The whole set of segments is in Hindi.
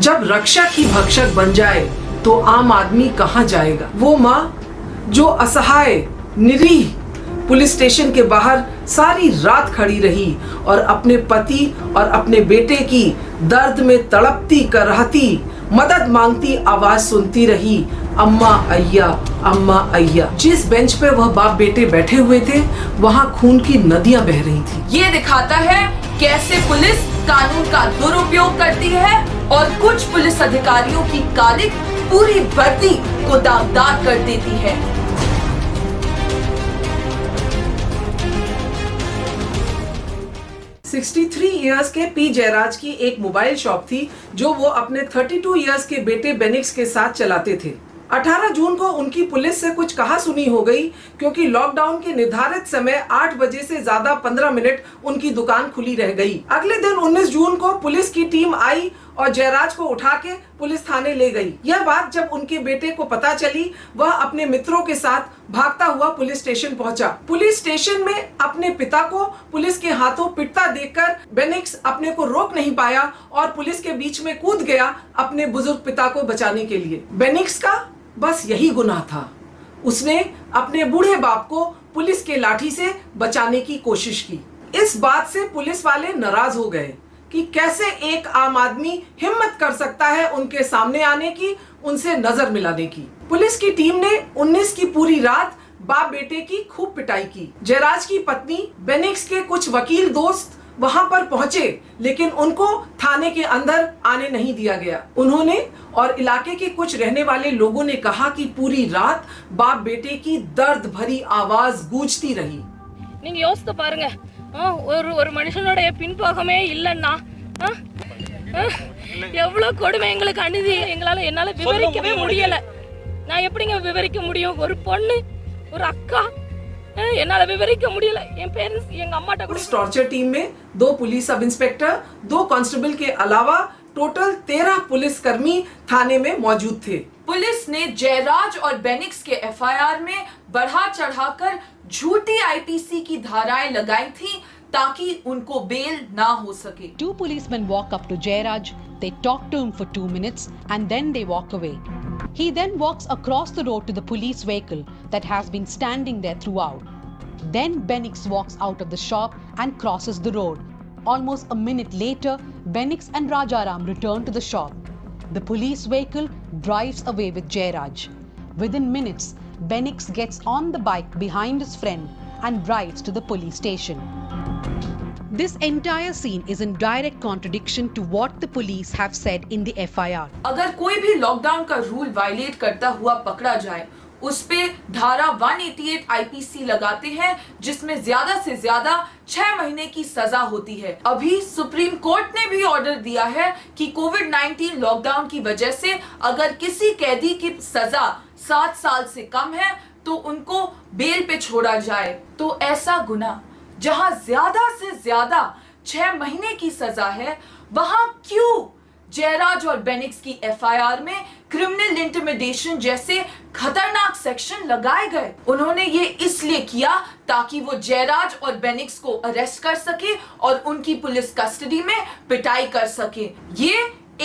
जब रक्षक ही भक्षक बन जाए तो आम आदमी कहां जाएगा। वो माँ जो असहाय निरीह पुलिस स्टेशन के बाहर सारी रात खड़ी रही और अपने पति और अपने बेटे की दर्द में तड़पती कराहती मदद मांगती आवाज सुनती रही, अम्मा अय्या अम्मा अय्या। जिस बेंच पे वह बाप बेटे बैठे हुए थे वहाँ खून की नदियां बह रही थी। ये दिखाता है कैसे पुलिस कानून का दुरुपयोग करती है और कुछ पुलिस अधिकारियों की कालिक पूरी वर्दी को दागदार कर देती है। $63 इयर्स के पी जयराज की एक मोबाइल शॉप थी जो वो अपने 32 इयर्स के बेटे बेनिक्स के साथ चलाते थे। 18 जून को उनकी पुलिस से कुछ कहा सुनी हो गई क्योंकि लॉकडाउन के निर्धारित समय 8 बजे से ज्यादा 15 मिनट उनकी दुकान खुली रह गई। अगले दिन 19 जून को पुलिस की टीम आई और जयराज को उठा के पुलिस थाने ले गई। यह बात जब उनके बेटे को पता चली वह अपने मित्रों के साथ भागता हुआ पुलिस स्टेशन पहुंचा। पुलिस स्टेशन में अपने पिता को पुलिस के हाथों पिटता देखकर बेनिक्स अपने को रोक नहीं पाया और पुलिस के बीच में कूद गया अपने बुजुर्ग पिता को बचाने के लिए। बेनिक्स का बस यही गुनाह था, उसने अपने बूढ़े बाप को पुलिस के लाठी से बचाने की कोशिश की। इस बात से पुलिस वाले नाराज हो गए कि कैसे एक आम आदमी हिम्मत कर सकता है उनके सामने आने की, उनसे नजर मिलाने की। पुलिस की टीम ने 19 की पूरी रात बाप बेटे की खूब पिटाई की। जयराज की पत्नी बेनिक्स के कुछ वकील दोस्त वहां पर पहुंचे लेकिन उनको थाने के अंदर आने नहीं दिया गया। उन्होंने और इलाके के कुछ रहने वाले लोगों ने कहा कि पूरी रात बाप बेटे की दर्द भरी आवाज गूंजती रही। நீங்க யோசித்து பாருங்க, ஒரு மனுஷனோட பின்பாகமே இல்லன்னா எவ்வளவு கொடுமை எங்களுக்கு அநீதி என்னால விவரிக்கவே முடியல। நான் எப்படிங்க விவரிக்க முடியும்? ஒரு பொண்ணு, ஒரு அக்கா, என்னால விவரிக்க முடியல। என் பேரண்ட்ஸ் எங்க அம்மாட்ட கூட। उस टॉर्चर टीम में 2 पुलिस सब इंस्पेक्टर, 2 कांस्टेबल के अलावा टोटल 13 पुलिसकर्मी थाने में मौजूद थे। पुलिस ने जयराज और बेनिक्स के एफआईआर में बढ़ा चढ़ाकर झूठी आईपीसी की धाराएं लगाई थी ताकि उनको बेल ना हो सके। 2 policemen walk up to Jayraj, they talk to him for 2 minutes and then they walk away. He then walks across the road to the police vehicle that has been standing there throughout. Then Benix walks out of the shop and crosses the road. Almost a minute later, Benix and Rajaram return to the shop. The police vehicle drives away with Jayraj. Within minutes, Benix gets on the bike behind his friend and rides to the police station. This entire scene is in direct contradiction to what the police have said in the FIR. अगर कोई भी लॉकडाउन का रूल वायलेट करता हुआ पकड़ा जाए उस पे धारा 188 आईपीसी लगाते हैं जिसमें ज्यादा से ज्यादा 6 महीने की सजा होती है। अभी सुप्रीम कोर्ट ने भी ऑर्डर दिया है कि कोविड-19 लॉकडाउन की वजह से अगर किसी कैदी की सजा 7 साल से कम है तो उनको बेल पे छोड़ा जाए। तो ऐसा गुनाह जहां ज्यादा से ज्यादा 6 महीने की सजा है वहां क्यों जयराज और बेनिक्स की एफआईआर में क्रिमिनल इंटिमिडेशन जैसे खतरनाक सेक्शन लगाए गए? उन्होंने ये इसलिए किया ताकि वो जयराज और बेनिक्स को अरेस्ट कर सके और उनकी पुलिस कस्टडी में पिटाई कर सके। ये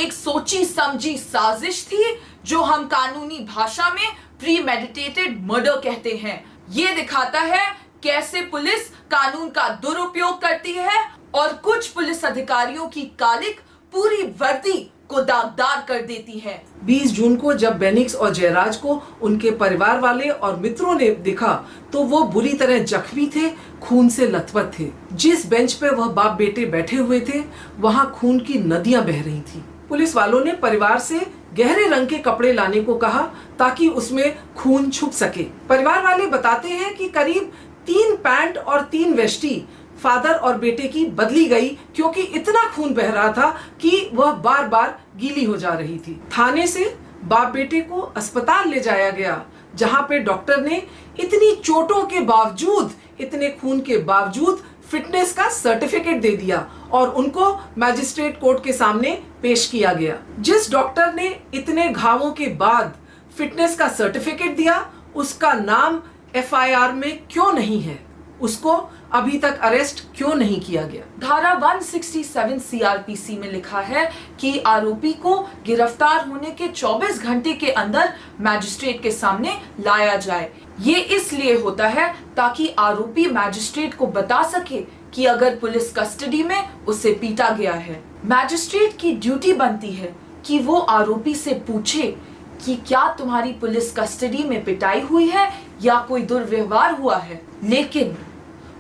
एक सोची समझी साजिश थी जो हम कानूनी भाषा में प्रीमेडिटेटेड मर्डर कहते हैं। ये दिखाता है कैसे पुलिस कानून का दुरुपयोग करती है और कुछ पुलिस अधिकारियों की कालिक पूरी वर्दी को दागदार कर देती है। 20 जून को जब बेनिक्स और जयराज को उनके परिवार वाले और मित्रों ने देखा तो वो बुरी तरह जख्मी थे, खून से लथपथ थे। जिस बेंच पे वह बाप बेटे बैठे हुए थे वहां खून की नदियां बह रही थी। पुलिस वालों ने परिवार से गहरे रंग के कपड़े लाने को कहा ताकि उसमें खून छुप सके। परिवार वाले बताते हैं कि करीब 3 पैंट और 3 वेस्टी फादर और बेटे की बदली गई क्योंकि इतना खून बह रहा था कि वह बार बार गीली हो जा रही थी। थाने से बाप बेटे को अस्पताल ले जाया गया जहां पे डॉक्टर ने इतनी चोटों के बावजूद, इतने खून के बावजूद फिटनेस का सर्टिफिकेट दे दिया और उनको मैजिस्ट्रेट कोर्ट के सामने पेश किया गया। जिस डॉक्टर ने इतने घावों के बाद फिटनेस का सर्टिफिकेट दिया उसका नाम एफआईआर में क्यों नहीं है? उसको अभी तक अरेस्ट क्यों नहीं किया गया। धारा 167 सीआरपीसी में लिखा है कि आरोपी को गिरफ्तार होने के 24 घंटे के अंदर मैजिस्ट्रेट के सामने लाया जाए। ये इसलिए होता है ताकि आरोपी मैजिस्ट्रेट को बता सके कि अगर पुलिस कस्टडी में उसे पीटा गया है। मैजिस्ट्रेट की ड्यूटी बनती है कि वो आरोपी से पूछे कि क्या तुम्हारी पुलिस कस्टडी में पिटाई हुई है या कोई दुर्व्यवहार हुआ है, लेकिन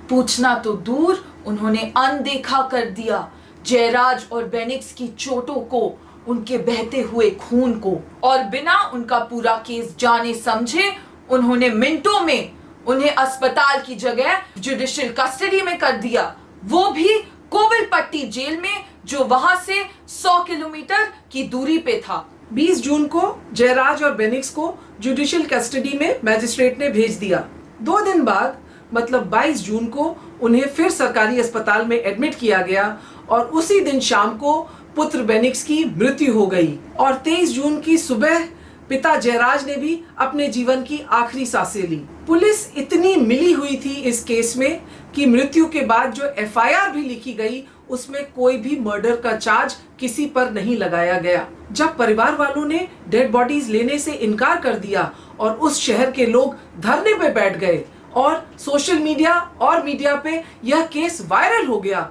पूछना तो दूर उन्होंने अनदेखा कर दिया जयराज और बेनिक्स की चोटों को, उनके बहते हुए खून को, और बिना उनका पूरा केस जाने समझे उन्होंने मिनटों में उन्हें अस्पताल की जगह जुडिशियल कस्टडी में कर दिया, वो भी कोविलपट्टी जेल में जो वहां से 100 किलोमीटर की दूरी पे था। 20 जून को जयराज और बेनिक्स को जुडिशियल कस्टडी में मैजिस्ट्रेट ने भेज दिया। 2 दिन बाद मतलब 22 जून को उन्हें फिर सरकारी अस्पताल में एडमिट किया गया और उसी दिन शाम को पुत्र बेनिक्स की मृत्यु हो गई और 23 जून की सुबह पिता जयराज ने भी अपने जीवन की आखिरी सांसें ली। पुलिस इतनी मिली हुई थी इस केस में कि मृत्यु के बाद जो एफआईआर भी लिखी गई उसमें कोई भी मर्डर का चार्ज किसी पर नहीं लगाया गया। जब परिवार वालों ने डेड बॉडीज लेने से इनकार कर दिया और उस शहर के लोग धरने पे बैठ गए और सोशल मीडिया और मीडिया पे यह केस वायरल हो गया,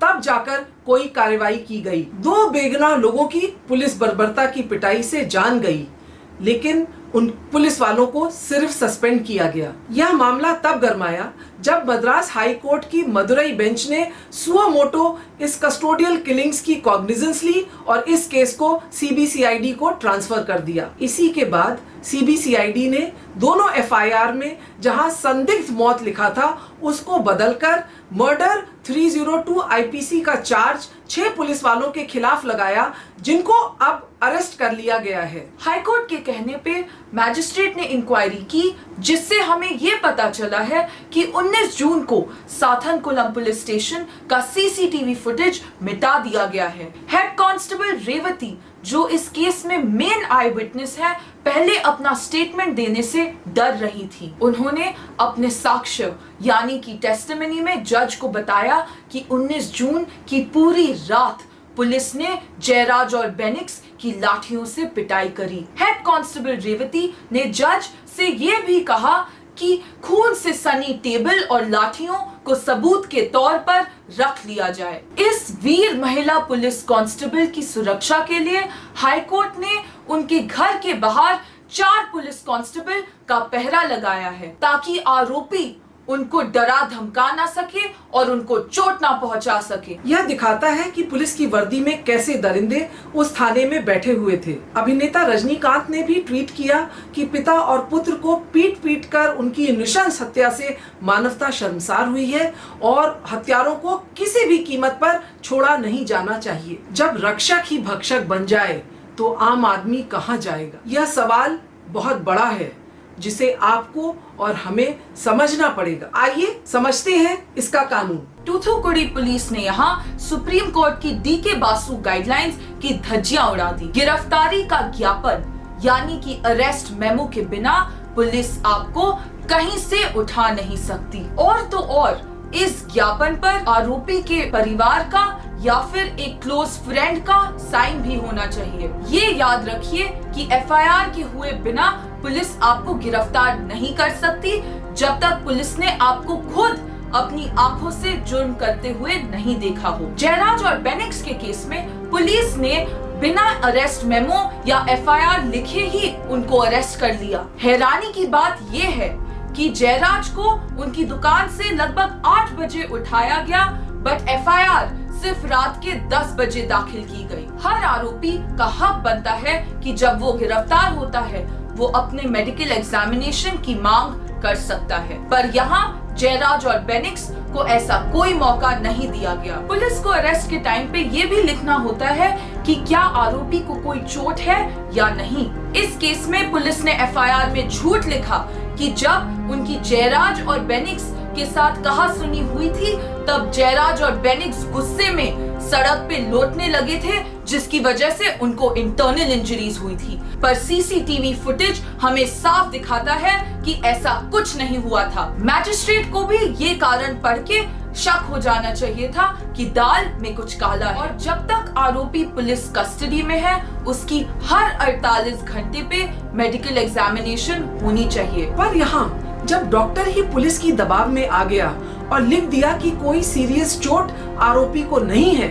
तब जाकर कोई कार्रवाई की गई। 2 बेगुनाह लोगों की पुलिस बर्बरता की पिटाई से जान गई, लेकिन उन पुलिस वालों को सिर्फ सस्पेंड किया गया। यह मामला तब गरमाया जब मद्रास हाई कोर्ट की मदुरई बेंच ने सुओ मोटो इस कस्टोडियल किलिंग्स की कॉग्निजेंस ली और इस केस को सीबीसीआईडी को ट्रांसफर कर दिया। इसी के बाद सीबीसीआईडी ने दोनों एफआईआर में जहां संदिग्ध मौत लिखा था उसको बदलकर मर्डर 302 आईपीसी का चार्ज 6 पुलिस वालों के खिलाफ लगाया, जिनको अब अरेस्ट कर लिया गया है। हाईकोर्ट के कहने पे मैजिस्ट्रेट ने इंक्वायरी की, जिससे हमें ये पता चला है कि 19 जून को साथनकुलम पुलिस स्टेशन का सीसीटीवी फुटेज मिटा दिया गया है। हेड कांस्टेबल रेवती, जो इस केस में मेन आई विटनेस है, पहले अपना स्टेटमेंट देने से डर रही थी। उन्होंने अपने साक्ष्य यानी कि टेस्टिमनी में जज को बताया कि 19 जून की पूरी रात पुलिस ने जयराज और बेनिक्स की लाठियों से पिटाई करी। हेड कांस्टेबल रेवती ने जज से ये भी कहा कि खून से सनी टेबल और लाठियों को सबूत के तौर पर रख लिया जाए। इस वीर महिला पुलिस कांस्टेबल की सुरक्षा के लिए हाईकोर्ट ने उनके घर के बाहर 4 पुलिस कांस्टेबल का पहरा लगाया है, ताकि आरोपी उनको डरा धमका ना सके और उनको चोट ना पहुंचा सके। यह दिखाता है कि पुलिस की वर्दी में कैसे दरिंदे उस थाने में बैठे हुए थे। अभिनेता रजनीकांत ने भी ट्वीट किया कि पिता और पुत्र को पीट पीट कर उनकी नृशंस हत्या से मानवता शर्मसार हुई है और हत्यारों को किसी भी कीमत पर छोड़ा नहीं जाना चाहिए। जब रक्षक ही भक्षक बन जाए तो आम आदमी कहां जाएगा? यह सवाल बहुत बड़ा है जिसे आपको और हमें समझना पड़ेगा। आइए समझते हैं इसका कानून। तूथुकुड़ी पुलिस ने यहाँ सुप्रीम कोर्ट की डीके बासु गाइडलाइंस की धज्जियां उड़ा दी। गिरफ्तारी का ज्ञापन यानी कि अरेस्ट मेमो के बिना पुलिस आपको कहीं से उठा नहीं सकती। और तो और इस ज्ञापन पर आरोपी के परिवार का या फिर एक क्लोज फ्रेंड का साइन भी होना चाहिए। ये याद रखिए कि एफआईआर के हुए बिना पुलिस आपको गिरफ्तार नहीं कर सकती जब तक पुलिस ने आपको खुद अपनी आंखों से जुर्म करते हुए नहीं देखा हो। जयराज और बेनिक्स के केस में पुलिस ने बिना अरेस्ट मेमो या एफआईआर लिखे ही उनको अरेस्ट कर लिया। हैरानी की बात ये है कि जयराज को उनकी दुकान से लगभग 8 बजे उठाया गया, बट एफआईआर सिर्फ रात के 10 बजे दाखिल की गई। हर आरोपी का हक बनता है कि जब वो गिरफ्तार होता है वो अपने मेडिकल एग्जामिनेशन की मांग कर सकता है, पर यहाँ जयराज और बेनिक्स को ऐसा कोई मौका नहीं दिया गया। पुलिस को अरेस्ट के टाइम पे ये भी लिखना होता है कि क्या आरोपी को कोई चोट है या नहीं। इस केस में पुलिस ने एफआईआर में झूठ लिखा कि जब उनकी जयराज और बेनिक्स के साथ कहासुनी हुई थी, तब जयराज और बेनिक्स गुस्से में सड़क पे लौटने लगे थे, जिसकी वजह से उनको इंटरनल इंजरीज हुई थी। पर सीसीटीवी फुटेज हमें साफ दिखाता है कि ऐसा कुछ नहीं हुआ था। मैजिस्ट्रेट को भी ये कारण पढ़ के शक हो जाना चाहिए था कि दाल में कुछ काला है। और जब तक आरोपी पुलिस कस्टडी में है, उसकी हर 48 घंटे पे मेडिकल एग्जामिनेशन होनी चाहिए। पर यहाँ जब डॉक्टर ही पुलिस की दबाव में आ गया और लिख दिया कि कोई सीरियस चोट आरोपी को नहीं है,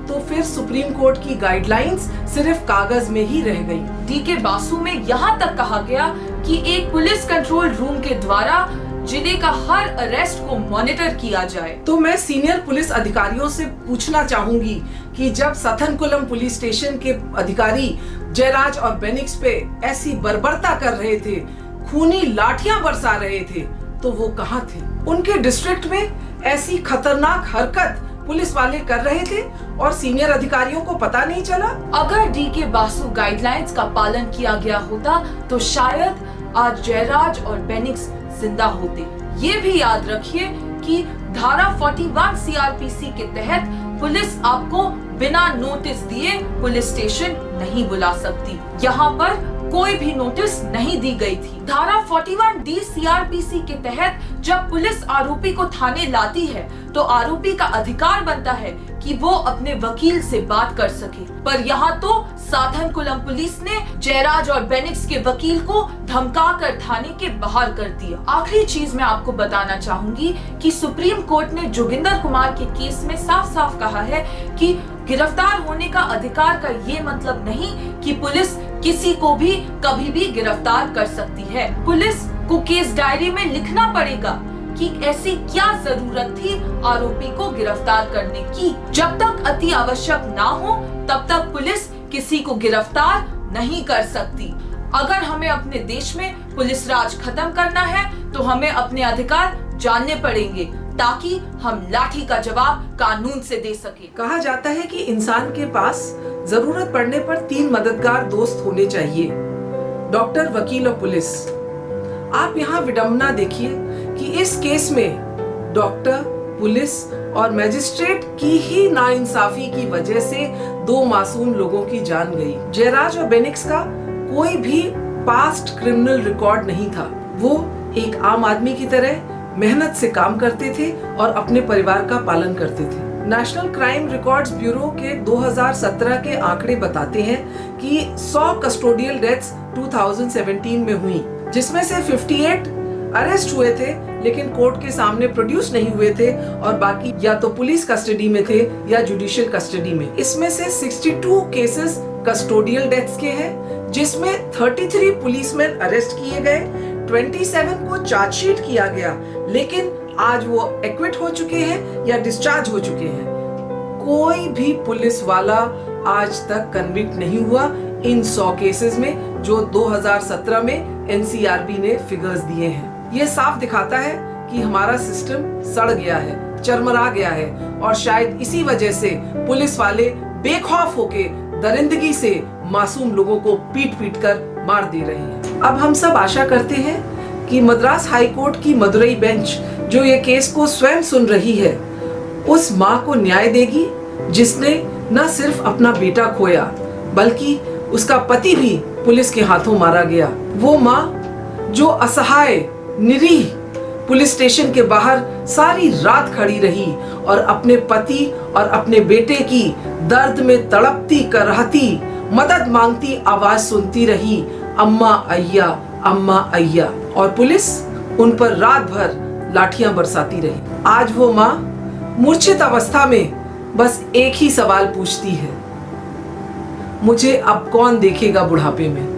तो फिर सुप्रीम कोर्ट की गाइडलाइंस सिर्फ कागज में ही रह गई। डीके बासु में यहाँ तक कहा गया कि एक पुलिस कंट्रोल रूम के द्वारा जिले का हर अरेस्ट को मॉनिटर किया जाए। तो मैं सीनियर पुलिस अधिकारियों से पूछना चाहूंगी कि जब सथनकुलम पुलिस स्टेशन के अधिकारी जयराज और बेनिक्स पे ऐसी बर्बरता कर रहे थे, खूनी लाठियां बरसा रहे थे, तो वो कहाँ थे? उनके डिस्ट्रिक्ट में ऐसी खतरनाक हरकत पुलिस वाले कर रहे थे और सीनियर अधिकारियों को पता नहीं चला। अगर डीके बासु गाइडलाइंस का पालन किया गया होता तो शायद आज जयराज और बेनिक्स जिंदा होते। ये भी याद रखिए कि धारा 41 सीआरपीसी के तहत पुलिस आपको बिना नोटिस दिए पुलिस स्टेशन नहीं बुला सकती। यहाँ पर कोई भी नोटिस नहीं दी गई थी। धारा 41D सीआरपीसी के तहत जब पुलिस आरोपी को थाने लाती है तो आरोपी का अधिकार बनता है कि वो अपने वकील से बात कर सके। पर यहाँ तो साधनकुलम पुलिस ने जयराज और बेनिक्स के वकील को धमकाकर थाने के बाहर कर दिया। आखिरी चीज मैं आपको बताना चाहूंगी कि सुप्रीम कोर्ट ने जोगिंदर कुमार के केस में साफ साफ कहा है कि गिरफ्तार होने का अधिकार का ये मतलब नहीं कि पुलिस किसी को भी कभी भी गिरफ्तार कर सकती है। पुलिस को केस डायरी में लिखना पड़ेगा कि ऐसी क्या जरूरत थी आरोपी को गिरफ्तार करने की। जब तक अति आवश्यक ना हो तब तक पुलिस किसी को गिरफ्तार नहीं कर सकती। अगर हमें अपने देश में पुलिस राज खत्म करना है तो हमें अपने अधिकार जानने पड़ेंगे ताकि हम लाठी का जवाब कानून से दे सके। कहा जाता है कि इंसान के पास जरूरत पड़ने पर 3 मददगार दोस्त होने चाहिए, डॉक्टर, वकील और पुलिस। आप यहाँ विडंबना देखिए कि इस केस में डॉक्टर, पुलिस और मैजिस्ट्रेट की ही नाइंसाफी की वजह से 2 मासूम लोगों की जान गई। जयराज और बेनिक्स का कोई भी पास्ट क्रिमिनल रिकॉर्ड नहीं था। वो एक आम आदमी की तरह मेहनत से काम करते थे और अपने परिवार का पालन करते थे। नेशनल क्राइम रिकॉर्ड्स ब्यूरो के 2017 के आंकड़े बताते हैं कि 100 कस्टोडियल डेथ्स 2017 में हुई, जिसमें से 58 अरेस्ट हुए थे लेकिन कोर्ट के सामने प्रोड्यूस नहीं हुए थे और बाकी या तो पुलिस कस्टडी में थे या जुडिशियल कस्टडी में। इसमें से 62 केसेस कस्टोडियल डेथ्स के हैं, जिसमें 33 पुलिसमैन अरेस्ट किए गए, 27 को चार्जशीट किया गया, लेकिन आज वो एक्विट हो चुके हैं या डिस्चार्ज हो चुके हैं। कोई भी पुलिस वाला आज तक कन्विक्ट नहीं हुआ इन 100 केसेस में जो 2017 में एनसीआरबी ने फिगर्स दिए हैं। ये साफ दिखाता है कि हमारा सिस्टम सड़ गया है, चरमरा गया है और शायद इसी वजह से पुलिस वाले बेखौफ होके दरिंदगी से मासूम लोगों को पीट पीट कर मार दे रहे हैं। अब हम सब आशा करते हैं कि मद्रास हाई कोर्ट की मदुरई बेंच जो ये केस को स्वयं सुन रही है, उस माँ को न्याय देगी जिसने न सिर्फ अपना बेटा खोया बल्कि उसका पति भी पुलिस के हाथों मारा गया। वो माँ जो असहाय निरीह पुलिस स्टेशन के बाहर सारी रात खड़ी रही और अपने पति और अपने बेटे की दर्द में तड़पती कराहती मदद मांगती आवाज सुनती रही, अम्मा अय्या, अम्मा अय्या, और पुलिस उन पर रात भर लाठियां बरसाती रही। आज वो माँ मूर्छित अवस्था में बस एक ही सवाल पूछती है, मुझे अब कौन देखेगा बुढ़ापे में।